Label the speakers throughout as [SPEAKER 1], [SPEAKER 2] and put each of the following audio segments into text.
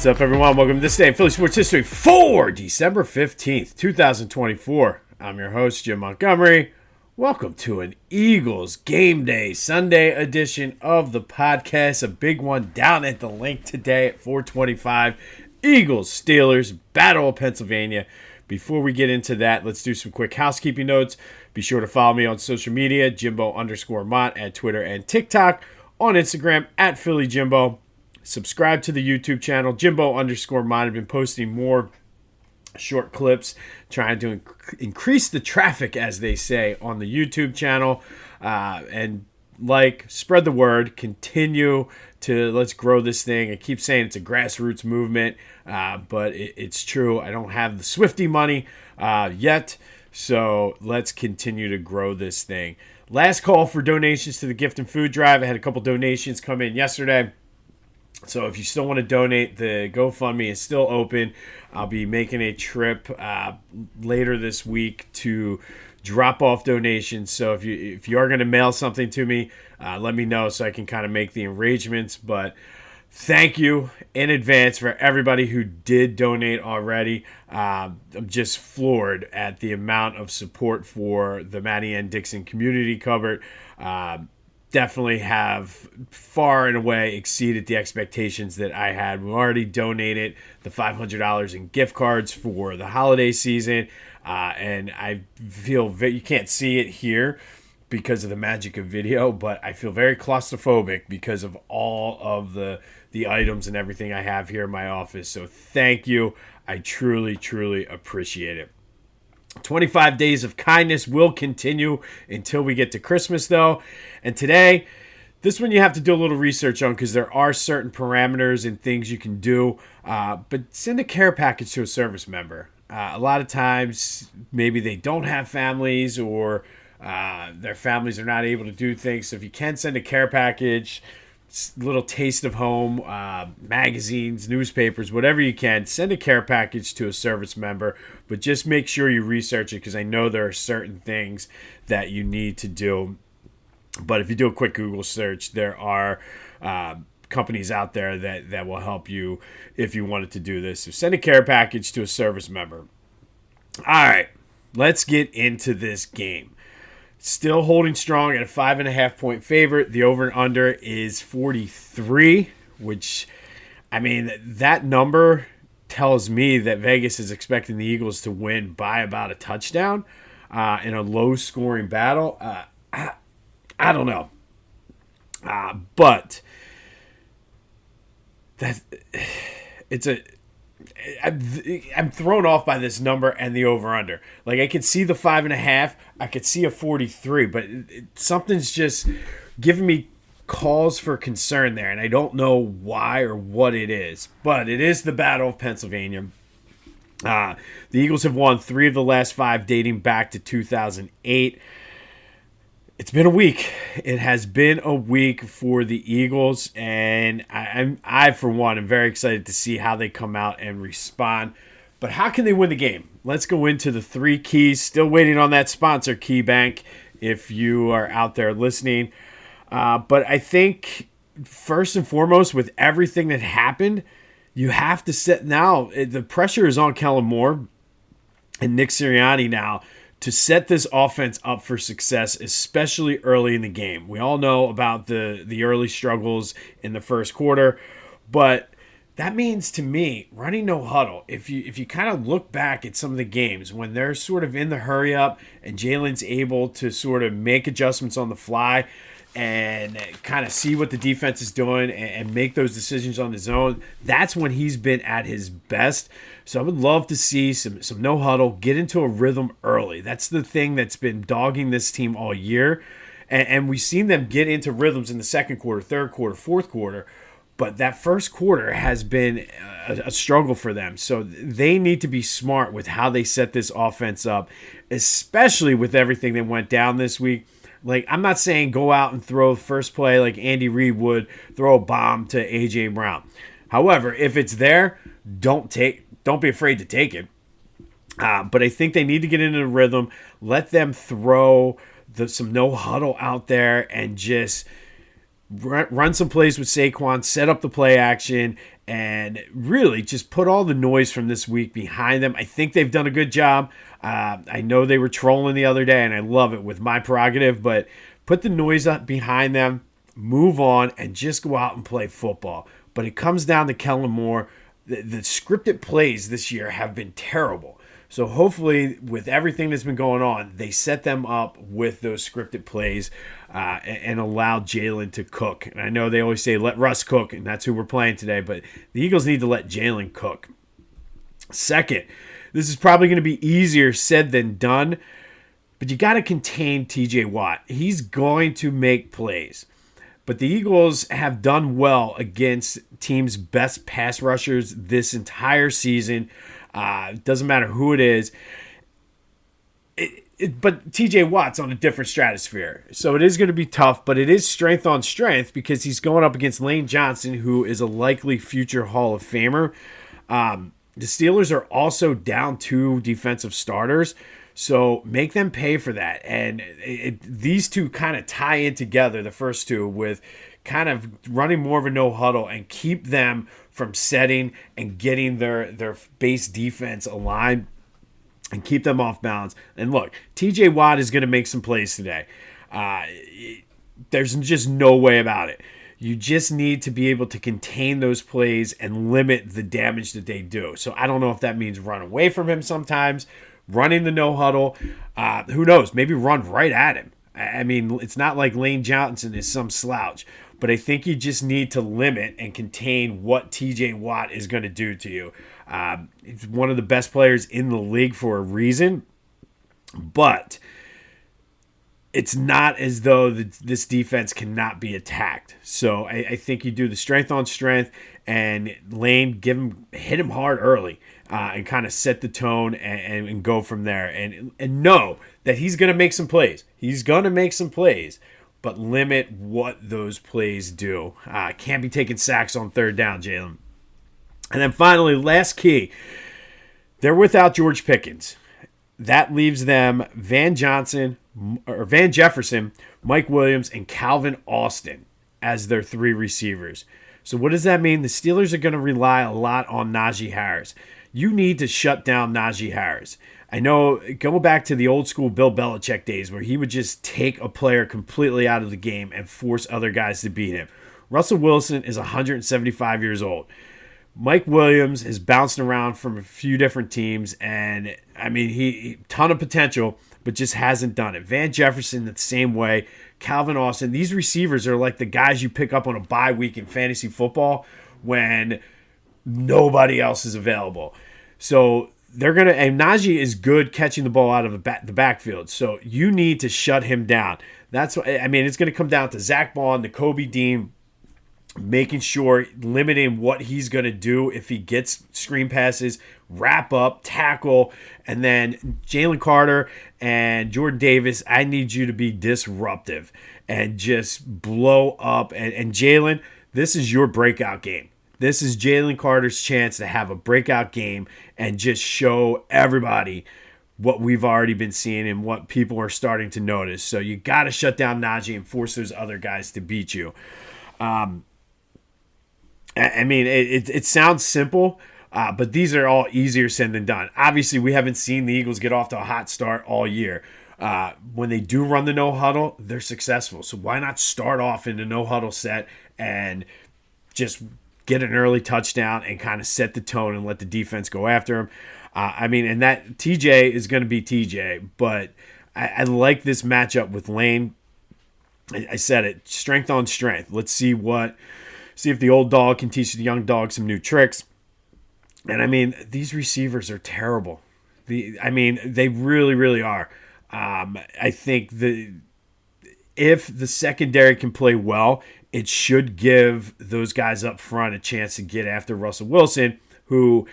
[SPEAKER 1] What's up, everyone? Welcome to this day in Philly Sports History for December 15th, 2024. I'm your host, Jim Montgomery. Welcome to an Eagles Game Day Sunday edition of the podcast. A big one down at the Linc today at 425. Eagles, Steelers, Battle of Pennsylvania. Before we get into that, let's do some quick housekeeping notes. Be sure to follow me on social media, Jimbo_Mont at Twitter and TikTok. On Instagram, at PhillyJimbo. Subscribe to the YouTube channel, Jimbo_Mont. I've been posting more short clips, trying to increase the traffic, as they say, on the YouTube channel. And spread the word, let's grow this thing. I keep saying it's a grassroots movement, but it's true. I don't have the Swiftie money yet, so let's continue to grow this thing. Last call for donations to the gift and food drive. I had a couple donations come in yesterday. So if you still want to donate, the GoFundMe is still open. I'll be making a trip later this week to drop off donations. So if you are going to mail something to me, let me know so I can kind of make the arrangements. But thank you in advance for everybody who did donate already. I'm just floored at the amount of support for the Matty N. Dixon Community Cupboard. Definitely have far and away exceeded the expectations that I had. We already donated the $500 in gift cards for the holiday season, and I feel you can't see it here because of the magic of video, but I feel very claustrophobic because of all of the items and everything I have here in my office. So thank you. I truly, truly appreciate it. 25 days of kindness will continue until we get to Christmas, though. And today, this one you have to do a little research on because there are certain parameters and things you can do. But send a care package to a service member. A lot of times, maybe they don't have families or their families are not able to do things. So if you can send a care package, little taste of home, magazines, newspapers, whatever you can, send a care package to a service member, but just make sure you research it because I know there are certain things that you need to do. But if you do a quick Google search, there are companies out there that will help you if you wanted to do this. So send a care package to a service member. All right, let's get into this game. Still holding strong at a 5.5 point favorite. The over and under is 43, which, I mean, that number tells me that Vegas is expecting the Eagles to win by about a touchdown in a low scoring battle. I don't know. But I'm thrown off by this number and the over-under. Like, I could see the 5.5. I could see a 43, but something's just giving me cause for concern there, and I don't know why or what it is. But it is the Battle of Pennsylvania. The Eagles have won 3 of the last 5 dating back to 2008. It's been a week. It has been a week for the Eagles, and I for one, am very excited to see how they come out and respond. But how can they win the game? Let's go into the 3 keys. Still waiting on that sponsor, KeyBank, if you are out there listening. But I think, first and foremost, with everything that happened, you have to set now. The pressure is on Kellen Moore and Nick Sirianni now to set this offense up for success, especially early in the game. We all know about the early struggles in the first quarter, but that means to me, running no huddle, if you kind of look back at some of the games when they're sort of in the hurry up and Jalen's able to sort of make adjustments on the fly and kind of see what the defense is doing and make those decisions on his own, that's when he's been at his best. So I would love to see some no huddle, get into a rhythm early. That's the thing that's been dogging this team all year. And we've seen them get into rhythms in the second quarter, third quarter, fourth quarter. But that first quarter has been a struggle for them. So they need to be smart with how they set this offense up, especially with everything that went down this week. Like, I'm not saying go out and throw first play like Andy Reid would, throw a bomb to A.J. Brown. However, if it's there, don't be afraid to take it. But I think they need to get into the rhythm, let them throw some no huddle out there and just run some plays with Saquon, set up the play action, and really just put all the noise from this week behind them. I think they've done a good job. I know they were trolling the other day, and I love it with my prerogative, but put the noise up behind them, move on, and just go out and play football. But it comes down to Kellen Moore. The scripted plays this year have been terrible. So hopefully, with everything that's been going on, they set them up with those scripted plays and allow Jalen to cook. And I know they always say, let Russ cook, and that's who we're playing today. But the Eagles need to let Jalen cook. Second, this is probably going to be easier said than done, but you got to contain TJ Watt. He's going to make plays. But the Eagles have done well against teams' best pass rushers this entire season. Doesn't matter who it is. But TJ Watt's on a different stratosphere. So it is going to be tough, but it is strength on strength because he's going up against Lane Johnson, who is a likely future Hall of Famer. The Steelers are also down 2 defensive starters. So make them pay for that. And these two kind of tie in together, the first two, with kind of running more of a no huddle and keep them from setting and getting their base defense aligned and keep them off balance. And look, TJ Watt is going to make some plays today. There's just no way about it. You just need to be able to contain those plays and limit the damage that they do. So I don't know if that means run away from him sometimes, running the no huddle. Who knows? Maybe run right at him. I mean, it's not like Lane Johnson is some slouch, but I think you just need to limit and contain what TJ Watt is going to do to you. He's one of the best players in the league for a reason, but it's not as though this defense cannot be attacked. So I think you do the strength on strength, and Lane, hit him hard early and kind of set the tone and go from there. And know that he's going to make some plays. He's going to make some plays, but limit what those plays do. Can't be taking sacks on third down, Jalen. And then finally, last key, they're without George Pickens. That leaves them Van Jefferson, Mike Williams, and Calvin Austin as their 3 receivers. So what does that mean? The Steelers are going to rely a lot on Najee Harris. You need to shut down Najee Harris. I know, going back to the old school Bill Belichick days where he would just take a player completely out of the game and force other guys to beat him. Russell Wilson is 175 years old. Mike Williams has bounced around from a few different teams, and I mean, he ton of potential, but just hasn't done it. Van Jefferson the same way. Calvin Austin. These receivers are like the guys you pick up on a bye week in fantasy football when nobody else is available. So they're going to, and Najee is good catching the ball out of the backfield. So you need to shut him down. That's what, I mean, it's going to come down to Zach Bond, to Kobe Dean, making sure, limiting what he's going to do if he gets screen passes, wrap up, tackle, and then Jalen Carter and Jordan Davis, I need you to be disruptive and just blow up. And Jalen, this is your breakout game. This is Jalen Carter's chance to have a breakout game and just show everybody what we've already been seeing and what people are starting to notice. So you got to shut down Najee and force those other guys to beat you. I mean, it sounds simple, but these are all easier said than done. Obviously, we haven't seen the Eagles get off to a hot start all year. When they do run the no huddle, they're successful. So why not start off in the no huddle set and just get an early touchdown and kind of set the tone and let the defense go after him? I mean, and that TJ is going to be TJ, but I like this matchup with Lane. I said it, strength on strength. Let's see if the old dog can teach the young dog some new tricks. And I mean, these receivers are terrible. They really, really are. I think if the secondary can play well, it should give those guys up front a chance to get after Russell Wilson, who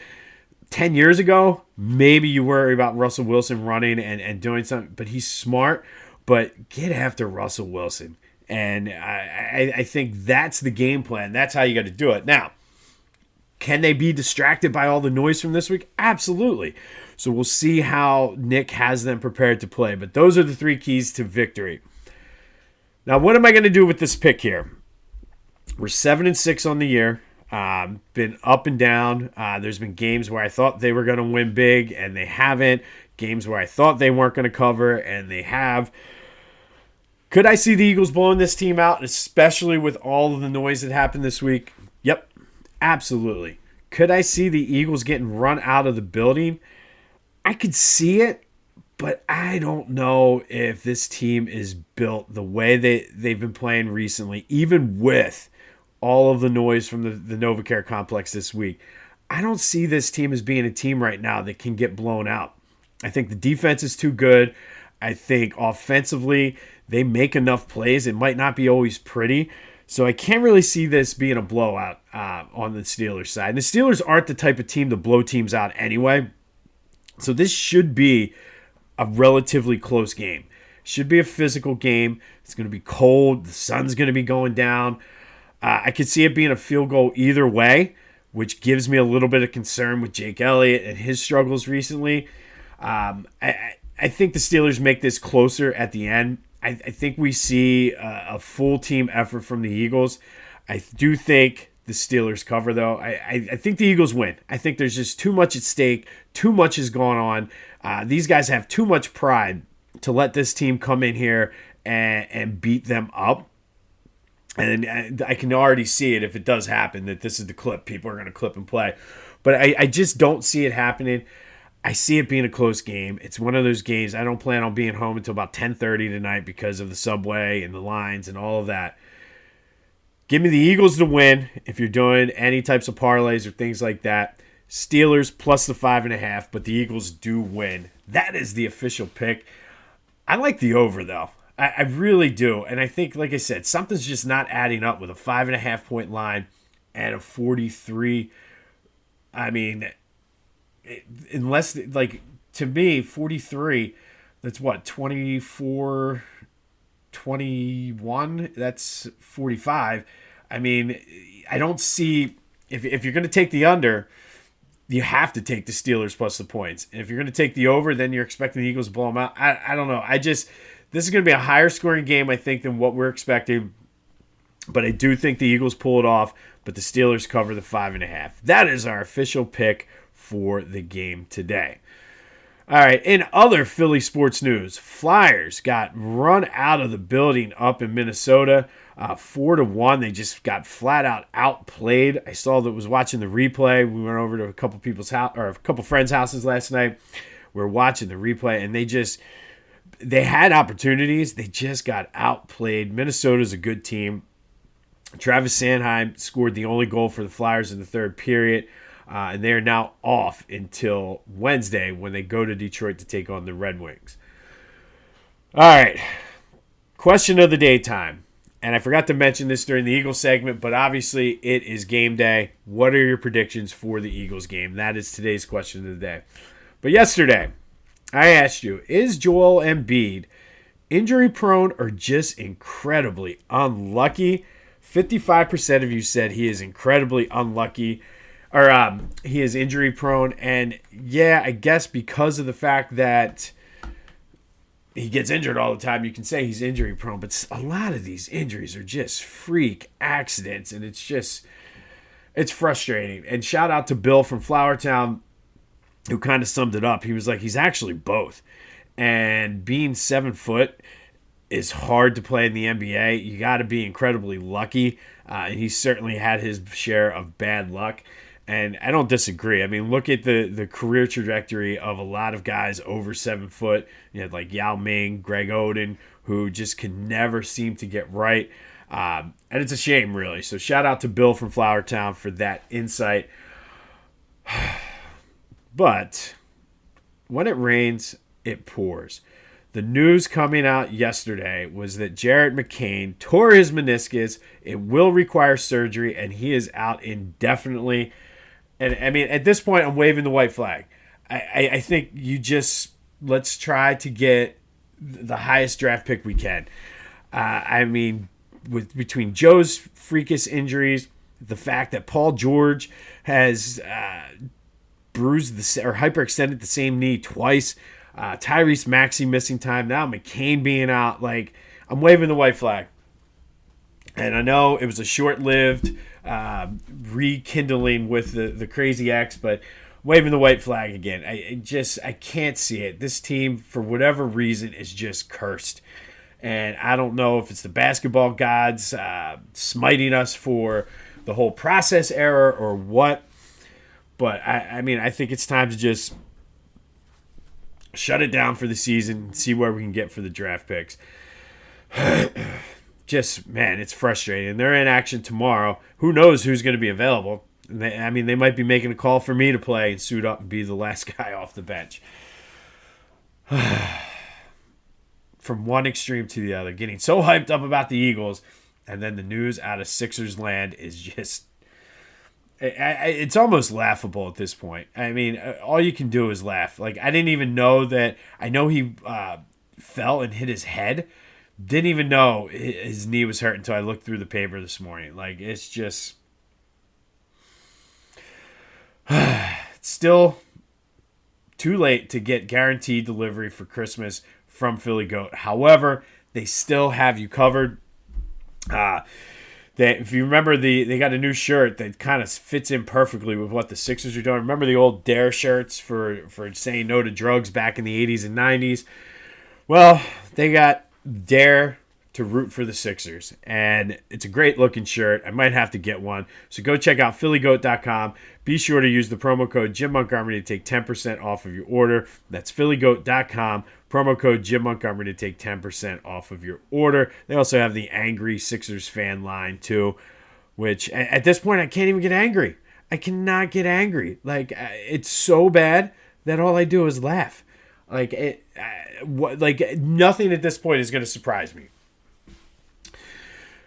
[SPEAKER 1] 10 years ago, maybe you worry about Russell Wilson running and doing something, but he's smart. But get after Russell Wilson. And I think that's the game plan. That's how you got to do it. Now, can they be distracted by all the noise from this week? Absolutely. So we'll see how Nick has them prepared to play. But those are the 3 keys to victory. Now, what am I going to do with this pick here? We're 7-6 on the year. Been up and down. There's been games where I thought they were going to win big and they haven't. Games where I thought they weren't going to cover and they have. Could I see the Eagles blowing this team out, especially with all of the noise that happened this week? Yep, absolutely. Could I see the Eagles getting run out of the building? I could see it, but I don't know if this team is built the way they've been playing recently, even with all of the noise from the NovaCare complex this week. I don't see this team as being a team right now that can get blown out. I think the defense is too good. I think offensively, they make enough plays. It might not be always pretty. So I can't really see this being a blowout on the Steelers side. And the Steelers aren't the type of team to blow teams out anyway. So this should be a relatively close game. Should be a physical game. It's going to be cold. The sun's going to be going down. I could see it being a field goal either way, which gives me a little bit of concern with Jake Elliott and his struggles recently. I think the Steelers make this closer at the end. I think we see a full team effort from the Eagles. I do think the Steelers cover, though. I think the Eagles win. I think there's just too much at stake. Too much has gone on. These guys have too much pride to let this team come in here and beat them up. And I can already see it if it does happen, that this is the clip. People are going to clip and play. But I just don't see it happening. I see it being a close game. It's one of those games. I don't plan on being home until about 10:30 tonight because of the subway and the lines and all of that. Give me the Eagles to win if you're doing any types of parlays or things like that. Steelers plus the 5.5, but the Eagles do win. That is the official pick. I like the over, though. I really do. And I think, like I said, something's just not adding up with a 5.5 point line and a 43. I mean, unless, like, to me, 43, that's what, 24, 21? That's 45. I mean, I don't see, if you're going to take the under, you have to take the Steelers plus the points. And if you're going to take the over, then you're expecting the Eagles to blow them out. I don't know. This is going to be a higher scoring game, I think, than what we're expecting. But I do think the Eagles pull it off, but the Steelers cover the 5.5. That is our official pick for the game today. All right, in other Philly sports news, Flyers got run out of the building up in Minnesota, 4-1. They just got flat out outplayed. I was watching the replay. We went over to a couple people's house or a couple friends' houses last night. We were watching the replay, and they had opportunities. They just got outplayed. Minnesota's a good team. Travis Sanheim scored the only goal for the Flyers in the third period. And they are now off until Wednesday when they go to Detroit to take on the Red Wings. All right. Question of the day time. And I forgot to mention this during the Eagles segment, but obviously it is game day. What are your predictions for the Eagles game? That is today's question of the day. But yesterday, I asked you, is Joel Embiid injury prone or just incredibly unlucky? 55% of you said he is incredibly unlucky. Or he is injury prone, and yeah, I guess because of the fact that he gets injured all the time, you can say he's injury prone, but a lot of these injuries are just freak accidents, and it's frustrating. And shout out to Bill from Flowertown, who kind of summed it up. He was like, he's actually both. And being 7 foot is hard to play in the NBA. You got to be incredibly lucky, and he certainly had his share of bad luck. And I don't disagree. I mean, look at the career trajectory of a lot of guys over 7 foot. You had like Yao Ming, Greg Oden, who just can never seem to get right. And it's a shame, really. So shout out to Bill from Flowertown for that insight. But when it rains, it pours. The news coming out yesterday was that Jarrett McCain tore his meniscus. It will require surgery, and he is out indefinitely. And I mean, at this point, I'm waving the white flag. I think let's try to get the highest draft pick we can. I mean, between Joe's freakish injuries, the fact that Paul George has bruised or hyperextended the same knee twice, Tyrese Maxey missing time, now McCain being out, like, I'm waving the white flag. And I know it was a short-lived rekindling with the Crazy X, but waving the white flag again. I can't see it. This team, for whatever reason, is just cursed. And I don't know if it's the basketball gods smiting us for the whole process error or what. But, I think it's time to just shut it down for the season and see where we can get for the draft picks. Just, man, it's frustrating. They're in action tomorrow. Who knows who's going to be available? They might be making a call for me to play and suit up and be the last guy off the bench. From one extreme to the other. Getting so hyped up about the Eagles, and then the news out of Sixers land is just... It's almost laughable at this point. All you can do is laugh. Like, I didn't even know that... I know he fell and hit his head. Didn't even know his knee was hurt until I looked through the paper this morning. Like, it's just... It's still too late to get guaranteed delivery for Christmas from Philly Goat. However, they still have you covered. If you remember, they got a new shirt that kind of fits in perfectly with what the Sixers are doing. Remember the old Dare shirts for saying no to drugs back in the 80s and 90s? Well, they got Dare to root for the Sixers, and it's a great looking shirt. I might have to get one, so go check out phillygoat.com. Be sure to use the promo code Jim Montgomery to take 10% off of your order. That's phillygoat.com, promo code Jim Montgomery to take 10% off of your order. They also have the Angry Sixers fan line too, which at this point I can't even get angry. I cannot get angry. Like, it's so bad that all I do is laugh. Like, nothing at this point is going to surprise me.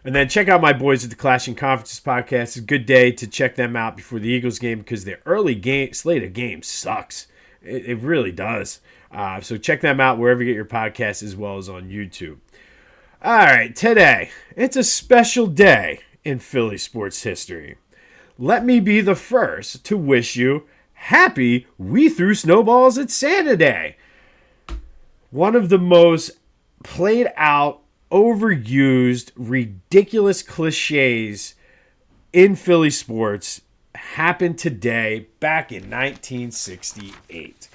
[SPEAKER 1] And then check out my boys at the Clashing Conferences podcast. It's a good day to check them out before the Eagles game because their early slate of games sucks. It really does. So check them out wherever you get your podcasts as well as on YouTube. All right, today, it's a special day in Philly sports history. Let me be the first to wish you happy We Threw Snowballs at Santa Day. One of the most played out, overused, ridiculous cliches in Philly sports happened today back in 1968.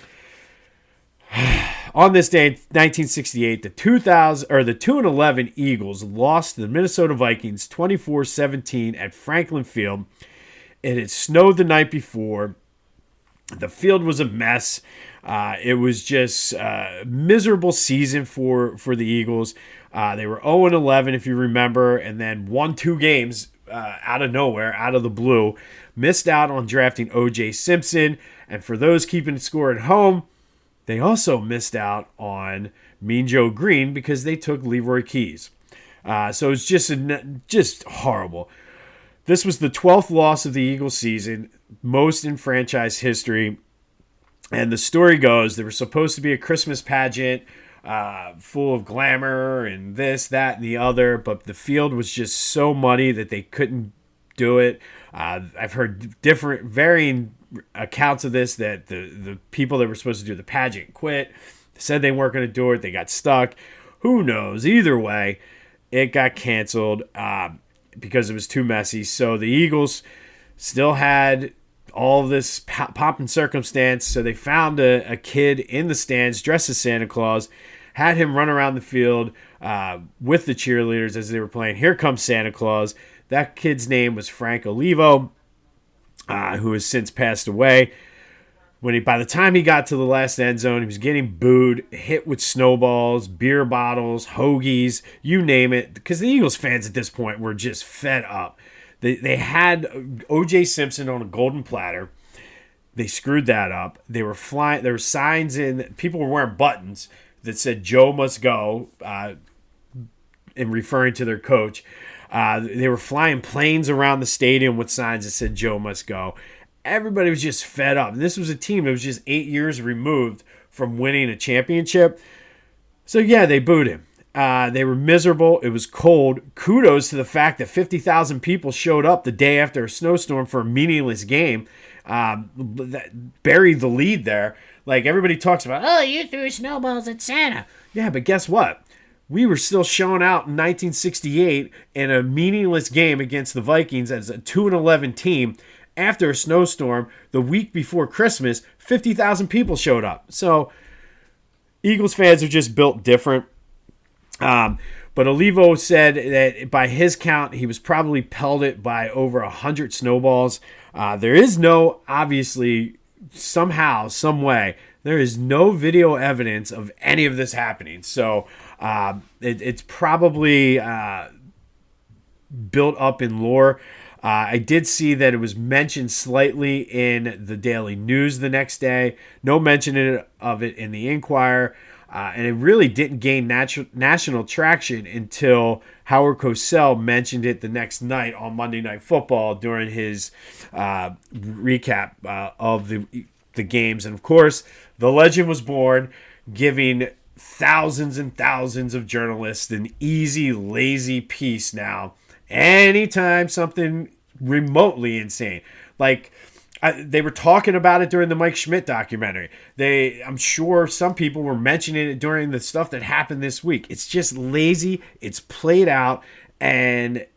[SPEAKER 1] On this day, 1968, the 2-11 Eagles lost to the Minnesota Vikings 24-17 at Franklin Field. It had snowed the night before. The field was a mess. It was just a miserable season for the Eagles. They were 0-11, if you remember, and then won 2 games out of nowhere, out of the blue. Missed out on drafting O.J. Simpson. And for those keeping score at home, they also missed out on Mean Joe Green because they took Leroy Keys. So it's just horrible. This was the 12th loss of the Eagles season, most in franchise history. And the story goes, there was supposed to be a Christmas pageant full of glamour and this, that, and the other, but the field was just so muddy that they couldn't do it. I've heard varying accounts of this, that the people that were supposed to do the pageant quit, said they weren't going to do it, they got stuck. Who knows? Either way, it got canceled because it was too messy. So the Eagles still had all of this pomp and circumstance, so they found a kid in the stands dressed as Santa Claus, had him run around the field with the cheerleaders as they were playing Here Comes Santa Claus. That kid's name was Frank Olivo, who has since passed away. By the time he got to the last end zone, he was getting booed, hit with snowballs, beer bottles, hoagies, you name it, because the Eagles fans at this point were just fed up. They had O.J. Simpson on a golden platter. They screwed that up. They were flying. There were signs in. People were wearing buttons that said "Joe must go," in referring to their coach. They were flying planes around the stadium with signs that said "Joe must go." Everybody was just fed up. And this was a team that was just 8 years removed from winning a championship. So yeah, they booed him. They were miserable. It was cold. Kudos to the fact that 50,000 people showed up the day after a snowstorm for a meaningless game. Buried the lead there. Like, everybody talks about, oh, you threw snowballs at Santa. Yeah, but guess what? we were still showing out in 1968 in a meaningless game against the Vikings as a 2-11 team. After a snowstorm, the week before Christmas, 50,000 people showed up. So Eagles fans are just built different. But Olivo said that by his count, he was probably pelted by over 100 snowballs. There is no, obviously, somehow, some way, there is no video evidence of any of this happening. So it's probably built up in lore. I did see that it was mentioned slightly in the Daily News the next day. No mention of it in the Inquirer. And it really didn't gain national traction until Howard Cosell mentioned it the next night on Monday Night Football during his recap of the games. And, of course, the legend was born, giving thousands and thousands of journalists an easy, lazy piece now. Anytime something remotely insane. Like, they were talking about it during the Mike Schmidt documentary. I'm sure some people were mentioning it during the stuff that happened this week. It's just lazy. It's played out. And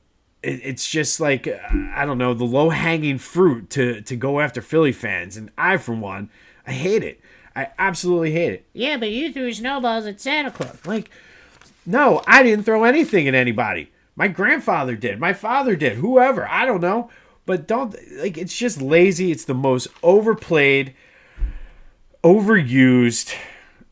[SPEAKER 1] it's just like, I don't know, the low-hanging fruit to go after Philly fans. And I, for one, I hate it. I absolutely hate it.
[SPEAKER 2] Yeah, but you threw snowballs at Santa Claus.
[SPEAKER 1] Like, no, I didn't throw anything at anybody. My grandfather did. My father did. Whoever. I don't know. But it's just lazy. It's the most overplayed, overused,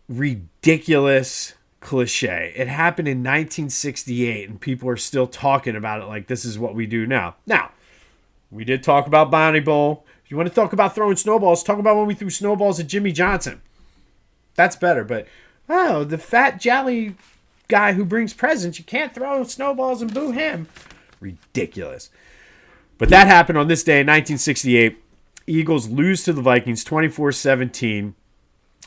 [SPEAKER 1] ridiculous cliche. It happened in 1968, and people are still talking about it like this is what we do now. Now, we did talk about Bounty Bowl. If you want to talk about throwing snowballs, talk about when we threw snowballs at Jimmy Johnson. That's better. But, the fat, jolly guy who brings presents, you can't throw snowballs and boo him. Ridiculous. But that happened on this day in 1968. Eagles lose to the Vikings 24-17.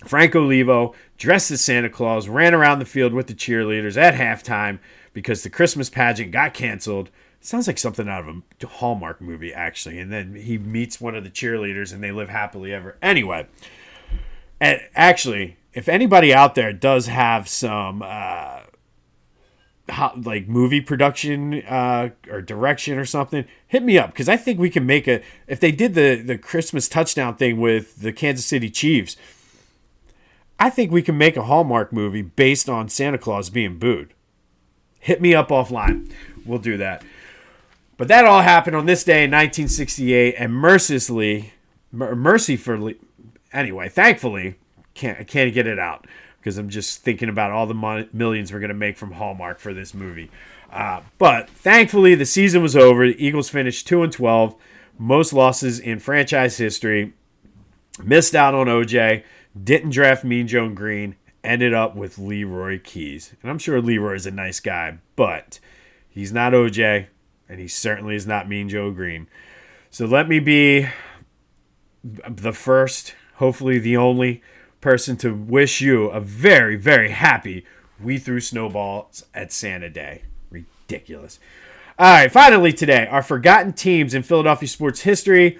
[SPEAKER 1] Frank Olivo, dressed as Santa Claus, ran around the field with the cheerleaders at halftime because the Christmas pageant got canceled. It sounds like something out of a Hallmark movie, actually. And then he meets one of the cheerleaders, and they live happily ever. Anyway, and actually, if anybody out there does have some movie production or direction or something, hit me up, because I think we can make if they did the Christmas touchdown thing with the Kansas City Chiefs, I think we can make a Hallmark movie based on Santa Claus being booed. Hit me up offline. We'll do that. But that all happened on this day in 1968, and thankfully, I can't get it out, because I'm just thinking about all the millions we're going to make from Hallmark for this movie. But thankfully, the season was over. The Eagles finished 2-12, most losses in franchise history. Missed out on OJ, didn't draft Mean Joe Green, ended up with Leroy Keys. And I'm sure Leroy is a nice guy, but he's not OJ, and he certainly is not Mean Joe Green. So let me be the first, hopefully the only person to wish you a very, very happy We Threw Snowballs at Santa Day. Ridiculous. All right, finally today, our forgotten teams in Philadelphia sports history.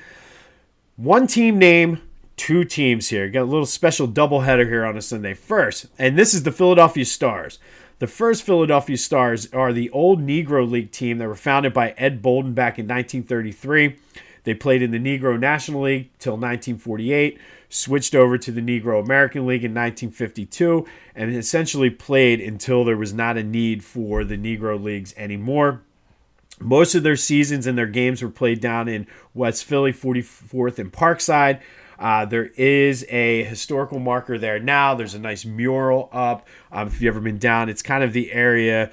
[SPEAKER 1] One team name, two teams here. Got a little special doubleheader here on a Sunday. First, and this is the Philadelphia Stars. The first Philadelphia Stars are the old Negro League team that were founded by Ed Bolden back in 1933. They played in the Negro National League till 1948, switched over to the Negro American League in 1952, and essentially played until there was not a need for the Negro Leagues anymore. Most of their seasons and their games were played down in West Philly, 44th and Parkside. There is a historical marker there now. There's a nice mural up. If you've ever been down, it's kind of the area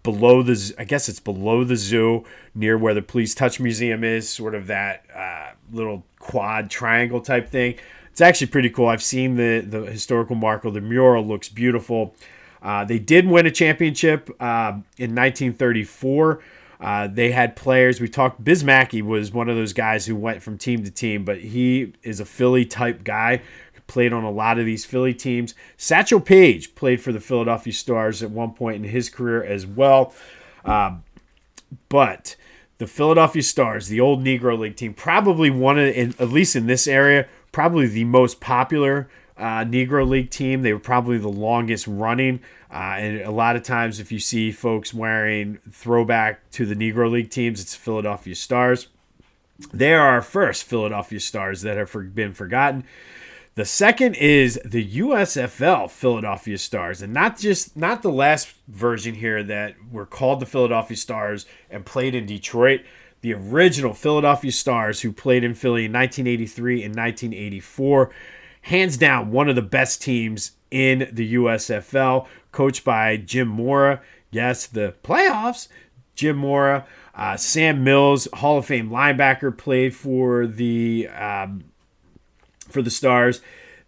[SPEAKER 1] below the zoo, near where the Police Touch Museum is, sort of that little quad triangle type thing. It's actually pretty cool. I've seen the historical marker. The mural looks beautiful. They did win a championship in 1934. They had players. We talked. Biz Mackey was one of those guys who went from team to team, but he is a Philly type guy. Played on a lot of these Philly teams. Satchel Paige played for the Philadelphia Stars at one point in his career as well. But the Philadelphia Stars, the old Negro League team, probably one of, at least in this area, probably the most popular Negro League team. They were probably the longest running. And a lot of times if you see folks wearing throwback to the Negro League teams, it's Philadelphia Stars. They are our first Philadelphia Stars that have been forgotten. The second is the USFL Philadelphia Stars, and not the last version here that were called the Philadelphia Stars and played in Detroit. The original Philadelphia Stars who played in Philly in 1983 and 1984. Hands down, one of the best teams in the USFL, coached by Jim Mora. Yes, the playoffs. Jim Mora. Sam Mills, Hall of Fame linebacker, played for the Stars.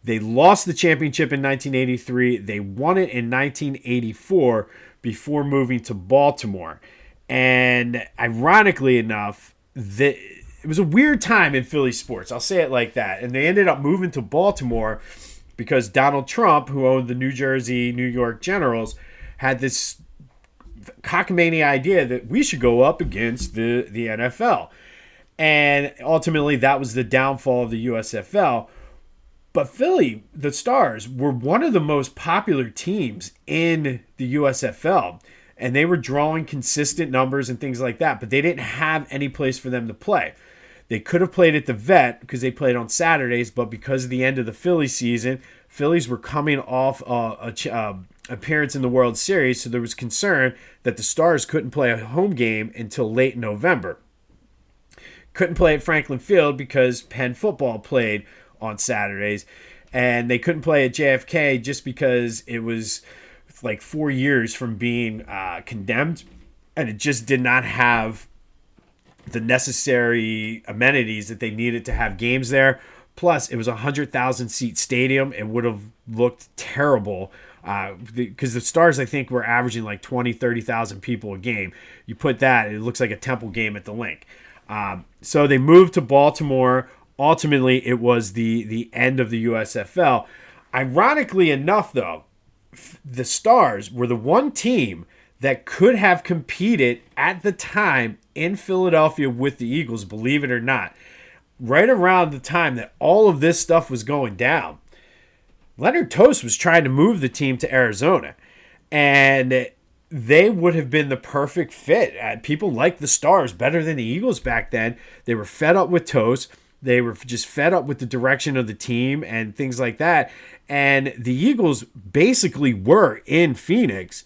[SPEAKER 1] They lost the championship in 1983. They won it in 1984 before moving to Baltimore. And ironically enough, it was a weird time in Philly sports. I'll say it like that. And they ended up moving to Baltimore because Donald Trump, who owned the New York Generals, had this cockamamie idea that we should go up against the NFL. And ultimately, that was the downfall of the USFL. But Philly, the Stars, were one of the most popular teams in the USFL. And they were drawing consistent numbers and things like that. But they didn't have any place for them to play. They could have played at the Vet because they played on Saturdays. But because of the end of the Philly season, Phillies were coming off appearance in the World Series. So there was concern that the Stars couldn't play a home game until late November. Couldn't play at Franklin Field because Penn football played on Saturdays, and they couldn't play at JFK just because it was like 4 years from being condemned, and it just did not have the necessary amenities that they needed to have games there. Plus, it was a 100,000 seat stadium. It would have looked terrible because the Stars, I think, were averaging like 20, 30,000 people a game. You put that, it looks like a Temple game at the Linc. So they moved to Baltimore. Ultimately, it was the end of the USFL. Ironically enough, though, the Stars were the one team that could have competed at the time in Philadelphia with the Eagles, believe it or not. Right around the time that all of this stuff was going down, Leonard Tost was trying to move the team to Arizona. And they would have been the perfect fit. People liked the Stars better than the Eagles back then. They were fed up with Tost. They were just fed up with the direction of the team and things like that. And the Eagles basically were in Phoenix.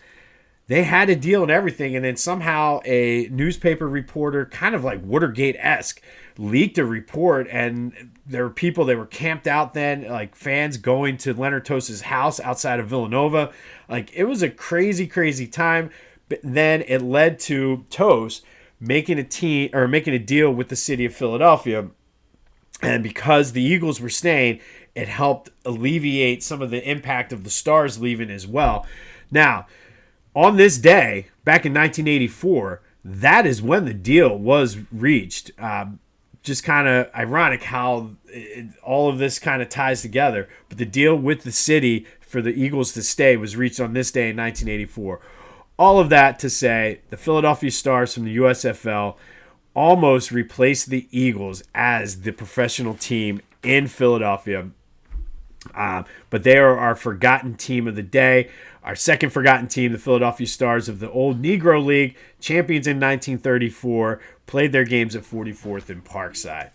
[SPEAKER 1] They had a deal and everything. And then somehow a newspaper reporter, kind of like Watergate-esque, leaked a report. And there were people that were camped out then, like fans going to Leonard Tost's house outside of Villanova. Like, it was a crazy, crazy time. But then it led to Tost making a deal with the city of Philadelphia. And because the Eagles were staying, it helped alleviate some of the impact of the Stars leaving as well. Now, on this day, back in 1984, that is when the deal was reached. Just kind of ironic how all of this kind of ties together. But the deal with the city for the Eagles to stay was reached on this day in 1984. All of that to say, the Philadelphia Stars from the USFL almost replaced the Eagles as the professional team in Philadelphia. But they are our forgotten team of the day. Our second forgotten team, the Philadelphia Stars of the old Negro League, champions in 1934, played their games at 44th and Parkside.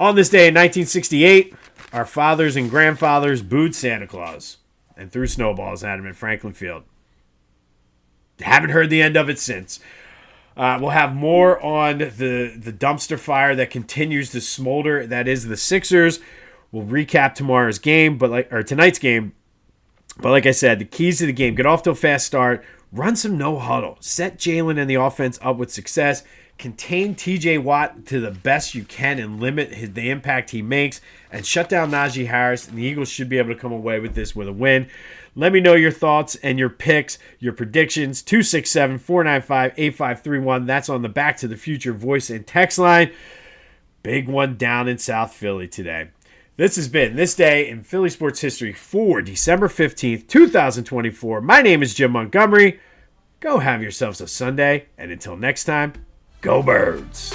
[SPEAKER 1] On this day in 1968, our fathers and grandfathers booed Santa Claus and threw snowballs at him in Franklin Field. Haven't heard the end of it since. We'll have more on the dumpster fire that continues to smolder. That is the Sixers. We'll recap tonight's game. But like I said, the keys to the game: get off to a fast start, run some no huddle, set Jalen and the offense up with success, contain T.J. Watt to the best you can and limit the impact he makes, and shut down Najee Harris. And the Eagles should be able to come away with this with a win. Let me know your thoughts and your picks, your predictions, 267-495-8531. That's on the Back to the Future voice and text line. Big one down in South Philly today. This has been This Day in Philly Sports History for December 15th, 2024. My name is Jim Montgomery. Go have yourselves a Sunday, and until next time, go Birds.